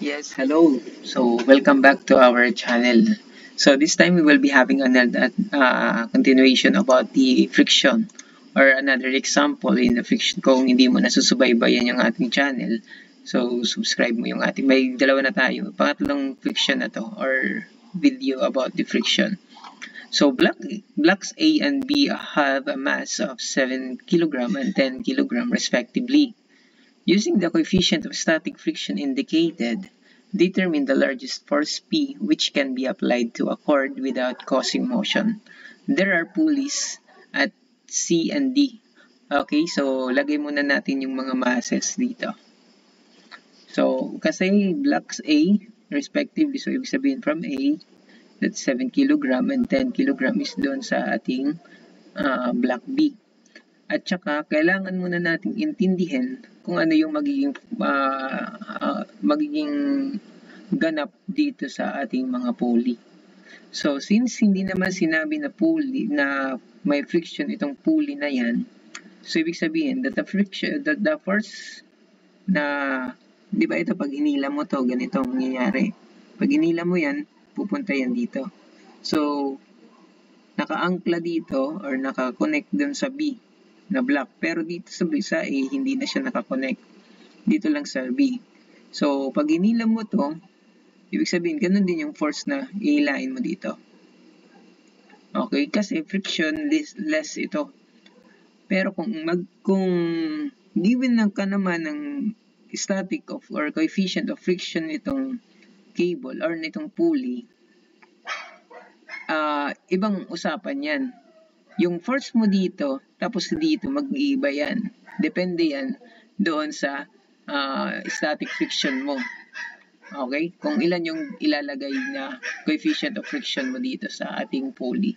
Yes, hello. So, welcome back to our channel. So, this time we will be having another continuation about the friction or another example in the friction. Kung hindi mo nasusubaybayan yung ating channel, so subscribe mo yung ating, may dalawa na tayo. Pangatlong friction na to or video about the friction. So, blocks A and B have a mass of 7 kg and 10 kg respectively. Using the coefficient of static friction indicated, determine the largest force P which can be applied to a cord without causing motion. There are pulleys at C and D. Okay, so lagay muna natin yung mga masses dito. So, kasi blocks A, respectively, so ibig sabihin from A, that's 7 kg and 10 kg is doon sa ating block B. At saka, kailangan muna nating intindihin kung ano yung magiging ganap dito sa ating mga pulley. So, since hindi naman sinabi na pulley, na may friction itong pulley na yan, so ibig sabihin that the force na, di ba ito, pag inila mo to, ganito ang mangyayari. Pag inila mo yan, pupunta yan dito. So, naka-angkla dito or naka-connect dun sa B na block. Pero dito sa A, hindi na siya nakakonect. Dito lang sa B. So, pag inilam mo to, ibig sabihin, ganun din yung force na ihilain mo dito. Okay? Kasi friction less ito. Pero kung given na ka naman ng static of or coefficient of friction nitong cable or nitong pulley, ibang usapan yan. Yung force mo dito, tapos dito, mag-iiba yan. Depende yan doon sa static friction mo. Okay? Kung ilan yung ilalagay na coefficient of friction mo dito sa ating pulley.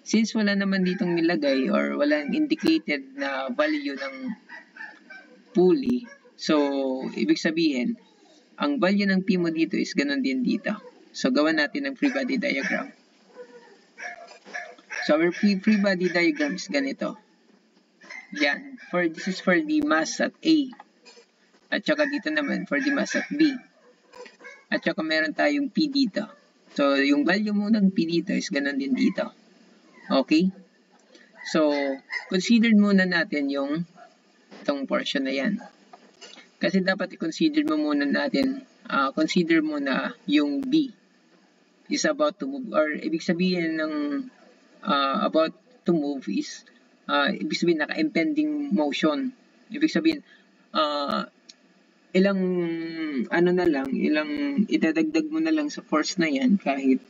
Since wala naman ditong nilagay or walang indicated na value ng pulley, so, ibig sabihin, ang value ng P mo dito is ganun din dito. So, gawan natin ng free body diagram. So, our free body diagram is ganito. Yan. This is for the mass at A. At saka dito naman for the mass at B. At saka meron tayong P dito. So, yung value mo ng P dito is ganun din dito. Okay? So, consider muna natin yung itong portion na yan. Kasi dapat i-consider mo muna natin, consider muna yung B is about to move. Or, ibig sabihin ng about to move is ibig sabihin naka-impending motion. Ibig sabihin ilang idadagdag mo na lang sa force na yan kahit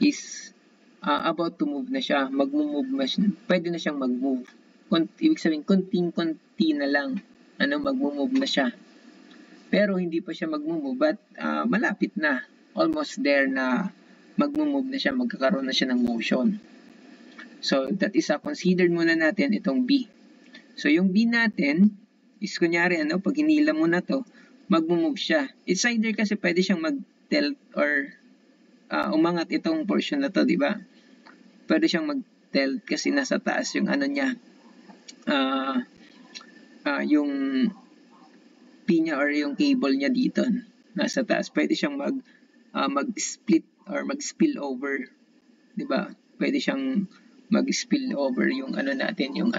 is about to move na siya, magmo-move na siya, pwede na siyang mag-move. Ibig sabihin konting-konti na lang magmo-move na siya. Pero hindi pa siya magmo-move but malapit na, almost there na magmo-move na siya, magkakaroon na siya ng motion. So, that is considered muna natin itong B. So, yung B natin is kunyari, pag hinila mo na to, magmo-move siya. It's either kasi pwede siyang mag-tilt or umangat itong portion na to, di ba? Pwede siyang mag-tilt kasi nasa taas yung niya, yung P niya or yung cable niya dito, nasa taas. Pwede siyang mag-split or mag-spill over, di ba? Pwede siyang mag-spill over yung natin, yung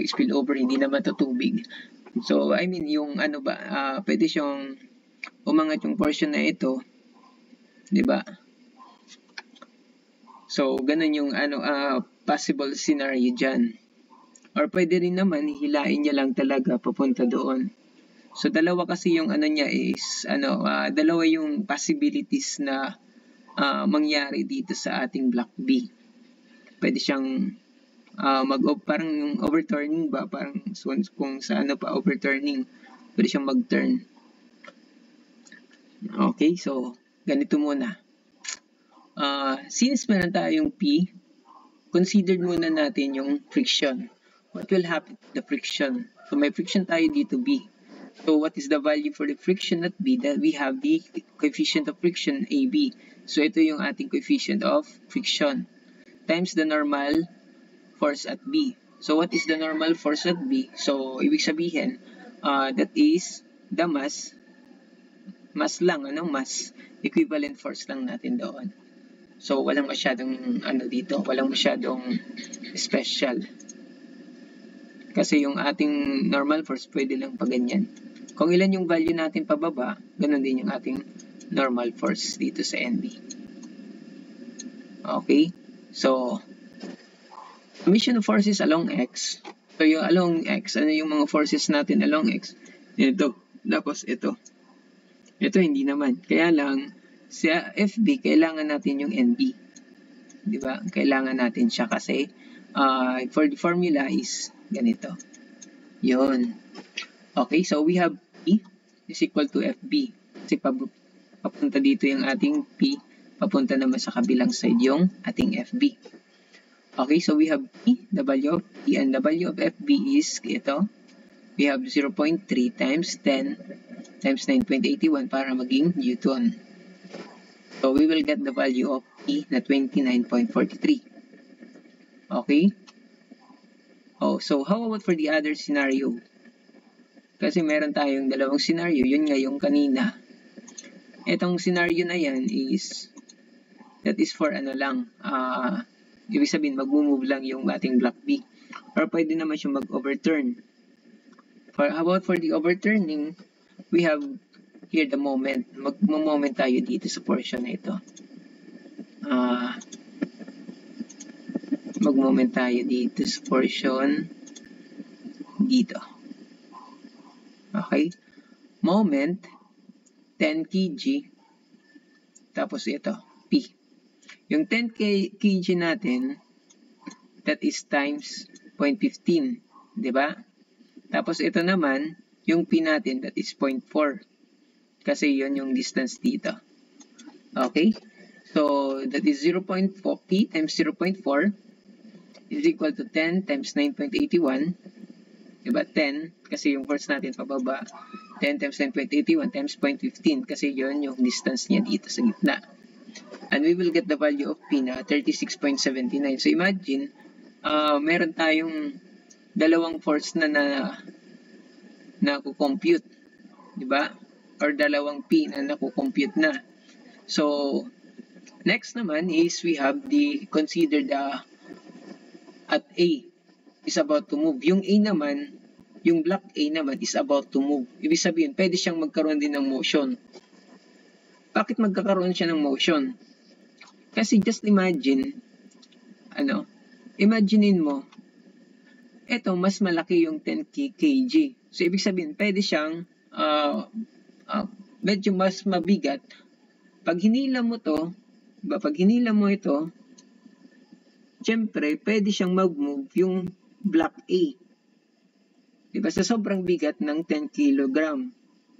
spill over, hindi naman to tubig. So, I mean, yung pwede siyang umangat yung portion na ito, di ba? So, ganun yung possible scenario dyan. Or pwede rin naman, hilain niya lang talaga papunta doon. So, dalawa kasi yung niya is, dalawa yung possibilities na mangyari dito sa ating block B. Pwede siyang parang yung overturning ba, parang kung sa overturning, pwede siyang mag-turn. Okay, so ganito muna. Since meron tayong P, consider muna natin yung friction. What will happen to the friction? So may friction tayo dito B. So what is the value for the friction at B? That we have the coefficient of friction AB. So ito yung ating coefficient of friction times the normal force at B. So, what is the normal force at B? So, ibig sabihin, that is the mass Mass lang, mass. Equivalent force lang natin doon. So, walang masyadong, dito, walang masyadong special. Kasi yung ating normal force, pwede lang pa ganyan. Kung ilan yung value natin pababa, ganun din yung ating normal force dito sa NB. Okay? So, emission of forces along X. So, yung along X, ano yung mga forces natin along X? Ito. Tapos ito. Ito hindi naman. Kaya lang, sa FB, kailangan natin yung NB. Diba? Kailangan natin siya kasi for the formula is ganito. Yun. Okay, so we have P is equal to FB. Kasi papunta dito yung ating P, papunta naman sa kabilang side yung ating FB. Okay, so we have P, W of P, and W of FB is ito. We have 0.3 times 10 times 9.81 para maging Newton. So we will get the value of P na 29.43. Okay? Oh, so how about for the other scenario? Kasi meron tayong dalawang scenario. Yun nga yung kanina. Itong scenario na yan is, that is for lang, ibig sabihin mag-move lang yung ating block B. Or pwede naman siya mag-overturn. How about for the overturning, we have here the moment. Mag-moment tayo dito sa portion na ito. Mag-moment tayo dito sa portion dito. Okay? Moment, 10 kg, tapos ito, P. Yung 10 kg natin, that is times 0.15, di ba? Tapos ito naman, yung P natin, that is 0.4. Kasi yun yung distance dito. Okay? So, that is 0.4, P times 0.4 is equal to 10 times 9.81. Diba? 10, kasi yung force natin pababa. 10 times 9.81 times 0.15 kasi yun yung distance niya dito sa gitna. And we will get the value of P na 36.79. So imagine, meron tayong dalawang force na nakukompute. Diba? Or dalawang P na nakukompute na. So, next naman is we have consider the at A is about to move. Yung A naman, yung block A naman is about to move. Ibig sabihin, pwede siyang magkaroon din ng motion. Bakit magkakaroon siya ng motion? Kasi just imagine, imaginein mo, eto, mas malaki yung 10 kg. So, ibig sabihin, pwede siyang medyo mas mabigat. Pag hinila mo to, diba, pag hinila mo ito, syempre, pwede siyang mag-move yung block A. Diba? Sa sobrang bigat ng 10 kg.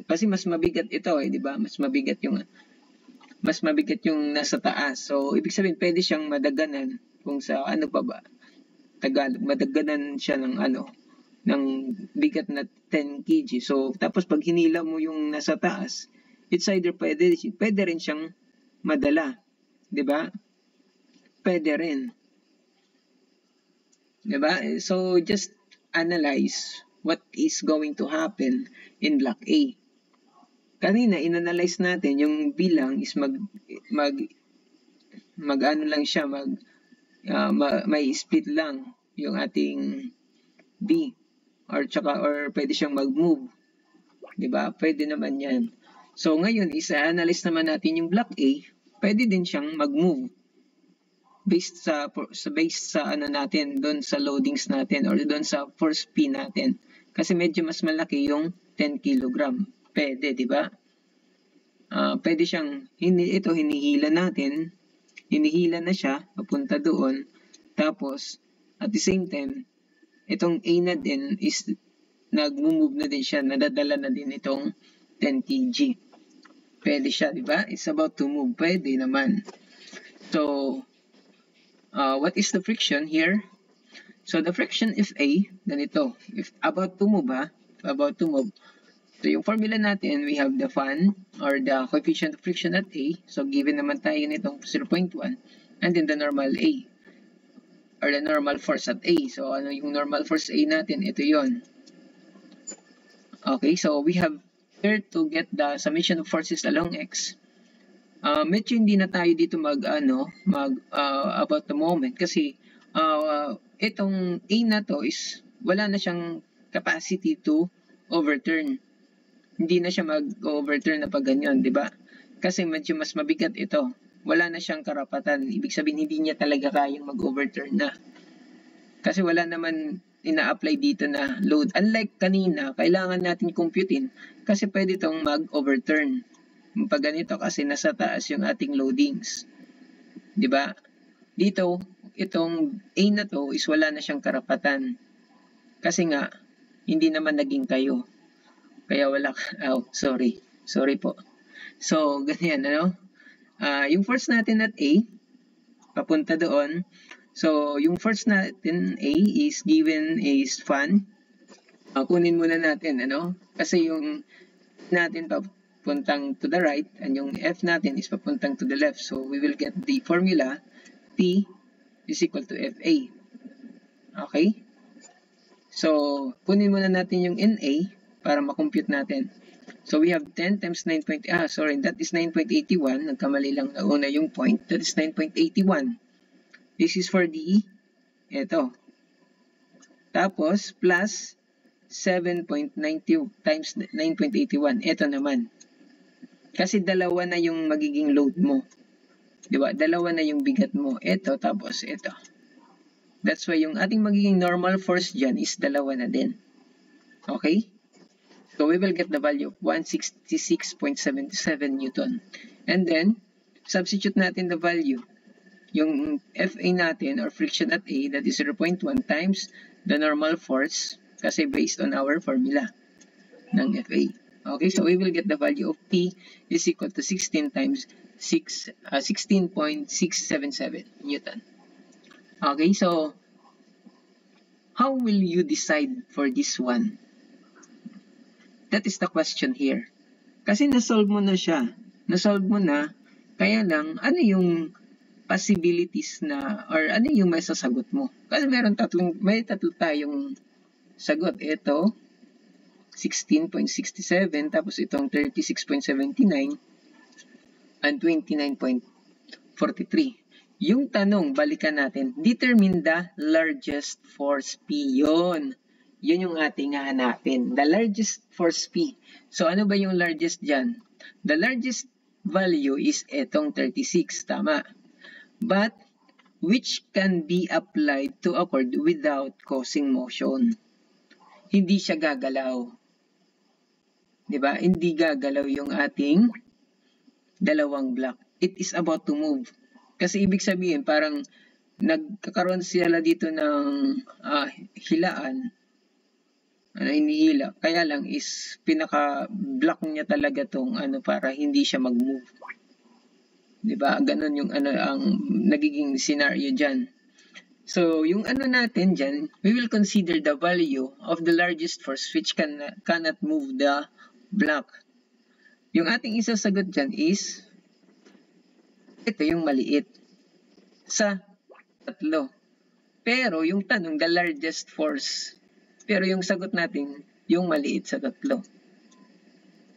Kasi mas mabigat ito diba? Mas mabigat yung nasa taas. So, ibig sabihin, pwede siyang madaganan kung sa pa ba? Tagalog, madaganan siya ng ng bigat na 10 kg. So, tapos pag hinila mo yung nasa taas, it's either pwede rin siyang madala. Diba? Pwede rin. Diba? So, just analyze what is going to happen in block A. Kanina, inanalyze natin yung bilang is may split lang yung ating B. Or pwede siyang mag-move. Diba? Pwede naman yan. So, ngayon, isa-analyze naman natin yung block A. Pwede din siyang mag-move. Based sa natin, doon sa loadings natin or doon sa force P natin. Kasi medyo mas malaki yung 10 kg. Pwede, di ba? Pwede siyang, hinihila natin. Hinihila na siya, papunta doon. Tapos, at the same time, itong A na din is nag-move na din siya, nadadala na din itong 10 kg. Pwede siya, di ba? It's about to move. Pwede naman. So, what is the friction here? So, the friction if A, ganito. If about to move, about to move. So, yung formula natin, we have the fan or the coefficient of friction at A. So, given naman tayo nitong 0.1 and then the normal A or the normal force at A. So, ano yung normal force A natin? Ito yon. Okay, so we have here to get the summation of forces along X, medyo hindi na tayo dito about the moment kasi itong A na to is wala na siyang capacity to overturn. Hindi na siya mag-overturn na pag ganyan, di ba? Kasi medyo mas mabigat ito. Wala na siyang karapatan. Ibig sabihin, hindi niya talaga kayang mag-overturn na. Kasi wala naman ina-apply dito na load. Unlike kanina, kailangan natin computein kasi pwede itong mag-overturn. Pag ganito kasi nasa taas yung ating loadings. Di ba? Dito, itong A na to is wala na siyang karapatan. Kasi nga, hindi naman naging kayo. Kaya wala, sorry. Sorry po. So, ganyan, yung force natin at A, papunta doon. So, yung force natin A is given is fan. Kunin muna natin, Kasi yung natin papuntang to the right, and yung F natin is papuntang to the left. So, we will get the formula P is equal to FA. Okay? So, kunin muna natin yung NA para makompute natin. So, we have 10 times 9. That is 9.81. Nagkamali lang na una yung point. That is 9.81. This is for the, ito. Tapos, plus 7.90 times 9.81. Ito naman. Kasi dalawa na yung magiging load mo. Diba? Dalawa na yung bigat mo. Ito, tapos ito. That's why yung ating magiging normal force dyan is dalawa na din. Okay? So, we will get the value of 166.77 Newton. And then, substitute natin the value. Yung FA natin, or friction at A, that is 0.1 times the normal force, kasi based on our formula ng FA. Okay, so we will get the value of P is equal to 16 times 16.677 Newton. Okay, so how will you decide for this one? That is the question here. Kasi nasolve mo na siya. Nasolve mo na, kaya lang, ano yung possibilities na, or ano yung may sasagot mo? Kasi may tatlo tayong sagot. Ito, 16.67, tapos itong 36.79, and 29.43. Yung tanong, balikan natin, determine the largest force P. Yun yung ating hahanapin. The largest force P. So, ano ba yung largest dyan? The largest value is etong 36, tama? But, which can be applied to a cord without causing motion. Hindi siya gagalaw. Diba? Hindi gagalaw yung ating dalawang block. It is about to move. Kasi ibig sabihin, parang nagkakaroon sila dito ng hilaan. Hinihila. Kaya lang is pinaka-block niya talaga tong para hindi siya mag-move. Diba? Ganon yung ang nagiging scenario dyan. So, yung natin dyan, we will consider the value of the largest force which cannot move the block. Yung ating isasagot dyan is, ito yung maliit sa tatlo. Pero yung tanong, the largest force. Pero yung sagot natin, yung maliit sa tatlo.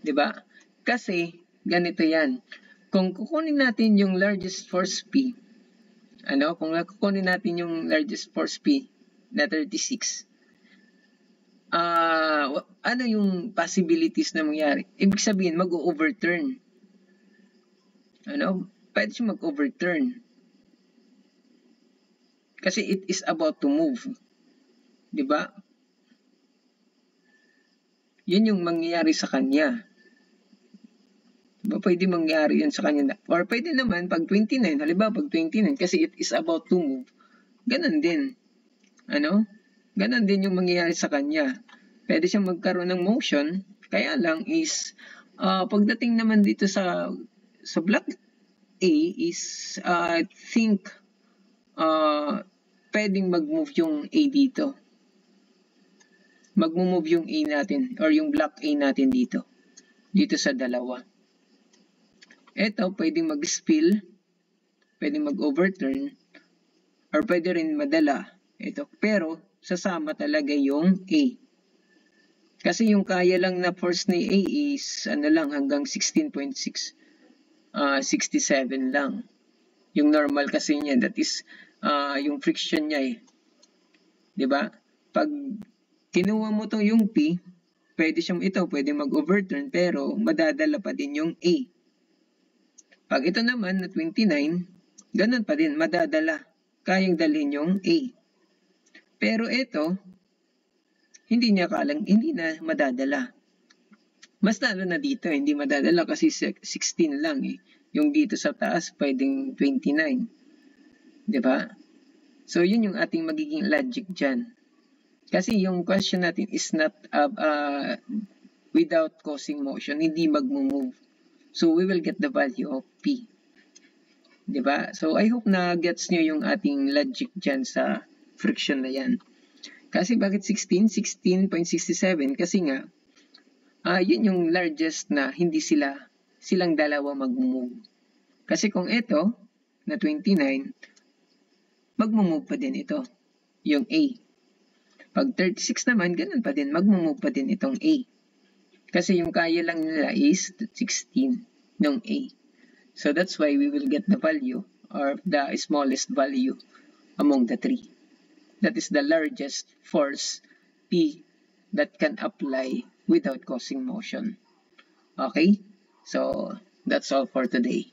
Diba? Kasi, ganito yan. Kung kukunin natin yung largest force P, kung kukunin natin yung largest force P na 36, ano yung possibilities na mangyari? Ibig sabihin, mag-overturn. Pwede siya mag-overturn. Kasi it is about to move. Diba? Yun yung mangyayari sa kanya. Diba? Pwede mangyari yun sa kanya. Or pwede naman, pag 29, halimbawa pag 29, kasi it is about to move, ganun din. Ganon din yung mangyayari sa kanya. Pwede siyang magkaroon ng motion, kaya lang is, pagdating naman dito sa block A is, I think, pwedeng mag-move yung A dito. Mag-move yung A natin, or yung block A natin dito. Dito sa dalawa. Ito, pwedeng mag-spill, pwedeng mag-overturn, or pwede rin madala. Ito, pero, sasama talaga yung A. Kasi yung kaya lang na force ni A is lang hanggang 16.67 lang. Yung normal kasi niya, that is yung friction niya eh. 'Di ba? Pag kinuha mo to yung P, pwede mag-overturn pero madadala pa din yung A. Pag ito naman na 29, ganun pa din, madadala. Kayang dalhin yung A. Pero ito, hindi na madadala. Mas lalo na dito, hindi madadala kasi 16 lang eh. Yung dito sa taas, pwedeng 29. 'Di ba? So, yun yung ating magiging logic dyan. Kasi yung question natin is not without causing motion, hindi mag-move. So, we will get the value of P. 'Di ba? So, I hope na gets nyo yung ating logic dyan sa friction na yan. Kasi bakit 16? 16.67 kasi nga, yun yung largest na hindi silang dalawa mag-move. Kasi kung ito, na 29, mag-move pa din ito, yung A. Pag 36 naman, ganun pa din, mag-move pa din itong A. Kasi yung kaya lang nila is 16 ng A. So that's why we will get the value or the smallest value among the three. That is the largest force P that can apply without causing motion. Okay? So that's all for today.